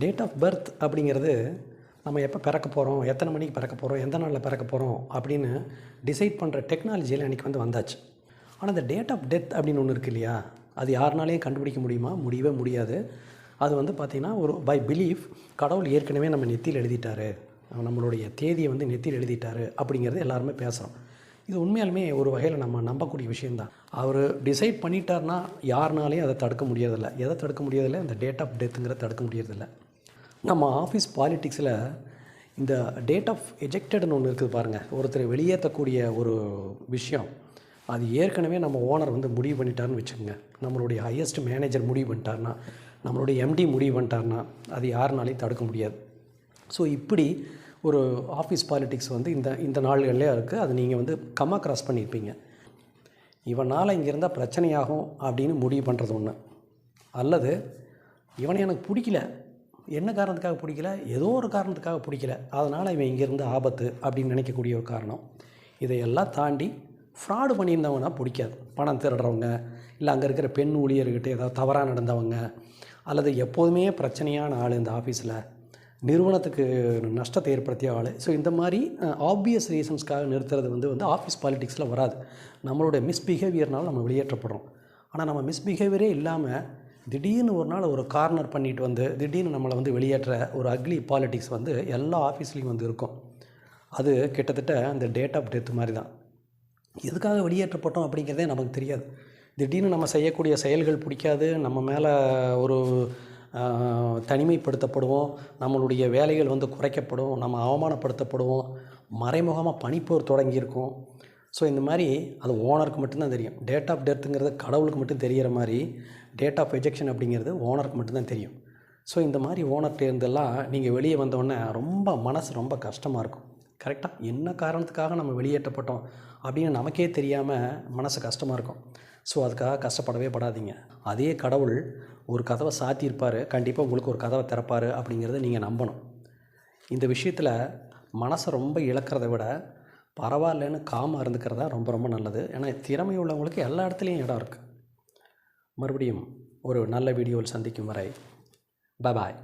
Date of birth அப்படிங்கிறது நம்ம எப்போ பிறக்க போகிறோம், எத்தனை மணிக்கு பிறக்க போகிறோம், எந்த நாளில் பிறக்க போகிறோம் அப்படின்னு டிசைட் பண்ணுற டெக்னாலஜியில் அன்றைக்கி வந்தாச்சு. ஆனால் இந்த டேட் ஆஃப் டெத் அப்படின்னு ஒன்று இருக்குது இல்லையா, அது யாருனாலையும் கண்டுபிடிக்க முடியுமா? முடியவே முடியாது. அது பார்த்திங்கன்னா ஒரு பை பிலீஃப் கடவுள் ஏற்கனவே நம்ம நெத்தியில் எழுதிட்டார், நம்மளுடைய தேதியை நெத்தியில் எழுதிட்டார் அப்படிங்கிறது எல்லாருமே பேசுகிறோம். இது உண்மையாலுமே ஒரு வகையில் நம்ம நம்பக்கூடிய விஷயந்தான். அவர் டிசைட் பண்ணிட்டார்னா யாருனாலையும் அதை தடுக்க முடியறதில்லை. எதை தடுக்க முடியறதில்லை? இந்த டேட் ஆஃப் டெத்துங்கிறத தடுக்க முடியறதில்லை. நம்ம ஆஃபீஸ் பாலிட்டிக்ஸில் இந்த டேட் ஆஃப் எஜெக்டட்னு ஒன்று இருக்குது பாருங்கள். ஒருத்தரை வெளியேற்றக்கூடிய ஒரு விஷயம், அது ஏற்கனவே நம்ம ஓனர் முடிவு பண்ணிட்டார்னு வச்சுக்கோங்க. நம்மளுடைய ஹையஸ்ட் மேனேஜர் முடிவு பண்ணிட்டார்னா, நம்மளுடைய எம்டி முடிவு பண்ணிட்டார்னா, அது யாருனாலையும் தடுக்க முடியாது. ஸோ இப்படி ஒரு ஆஃபீஸ் பாலிட்டிக்ஸ் இந்த நாள்கள்லேயே இருக்குது. அது நீங்கள் கம்மா கிராஸ் பண்ணியிருப்பீங்க. இவனால் இங்கே இருந்தால் பிரச்சனையாகும் அப்படின்னு முடிவு பண்ணுறது ஒன்று, அல்லது இவனை எனக்கு பிடிக்கல, என்ன காரணத்துக்காக பிடிக்கல, ஏதோ ஒரு காரணத்துக்காக பிடிக்கல, அதனால் இவன் இங்கேருந்து ஆபத்து அப்படின்னு நினைக்கக்கூடிய ஒரு காரணம். இதையெல்லாம் தாண்டி ஃப்ராடு பண்ணியிருந்தவங்கன்னா பிடிக்காது. பணம் திருடுறவங்க, இல்லை அங்கே இருக்கிற பெண் ஊழியர்கிட்ட ஏதாவது தவறாக நடந்தவங்க, அல்லது எப்போதுமே பிரச்சனையான ஆள் இந்த ஆஃபீஸில், நிறுவனத்துக்கு நஷ்டத்தை ஏற்படுத்திய ஆள். ஸோ இந்த மாதிரி ஆப்வியஸ் ரீசன்ஸ்க்காக நிறுத்துறது ஆஃபீஸ் பாலிட்டிக்ஸில் வராது. நம்மளோட மிஸ்பிஹேவியர்னால நம்ம வெளியேற்றப்படுறோம். ஆனால் நம்ம மிஸ்பிஹேவியரே இல்லாமல் திடீர்னு ஒரு நாள் ஒரு கார்னர் பண்ணிட்டு திடீர்னு நம்மளை வெளியேற்ற ஒரு அக்லி பாலிட்டிக்ஸ் எல்லா ஆஃபீஸ்லேயும் இருக்கும். அது கிட்டத்தட்ட அந்த டேட் ஆஃப் டெத் மாதிரி தான். எதுக்காக வெளியேற்றப்பட்டோம் அப்படிங்கிறதே நமக்கு தெரியாது. திடீர்னு நம்ம செய்யக்கூடிய செயல்கள் பிடிக்காது, நம்ம மேலே ஒரு தனிமைப்படுத்தப்படுவோம், நம்மளுடைய வேலைகள் குறைக்கப்படும், நம்ம அவமானப்படுத்தப்படுவோம், மறைமுகமாக பணிப்போர் தொடங்கியிருக்கும். ஸோ இந்த மாதிரி அது ஓனருக்கு மட்டும்தான் தெரியும். டேட் ஆஃப் டெத்துங்கிறது கடவுளுக்கு மட்டும் தெரிகிற மாதிரி, டேட் ஆஃப் எஜெக்ஷன் அப்படிங்கிறது ஓனருக்கு மட்டும்தான் தெரியும். ஸோ இந்த மாதிரி ஓனர்கிட்டேருந்தெல்லாம் நீங்கள் வெளியே வந்தோடனே மனசு ரொம்ப கஷ்டமாக இருக்கும். கரெக்டாக என்ன காரணத்துக்காக நம்ம வெளியேற்றப்பட்டோம் அப்படின்னு நமக்கே தெரியாமல் மனசு கஷ்டமாக இருக்கும். ஸோ அதுக்காக கஷ்டப்படவே படாதீங்க. அதே கடவுள் ஒரு கதவை சாத்தியிருப்பார், கண்டிப்பாக உங்களுக்கு ஒரு கதவை திறப்பார் அப்படிங்கிறத நீங்கள் நம்பணும். இந்த விஷயத்தில் மனசை ரொம்ப இழக்கிறத விட பரவாயில்லன்னு காமாக இருந்துக்கிறதா ரொம்ப ரொம்ப நல்லது. ஏன்னா திறமை உள்ளவங்களுக்கு எல்லா இடத்துலையும் இடம் இருக்குது. மறுபடியும் ஒரு நல்ல வீடியோவில் சந்திக்கும் வரை பாய்.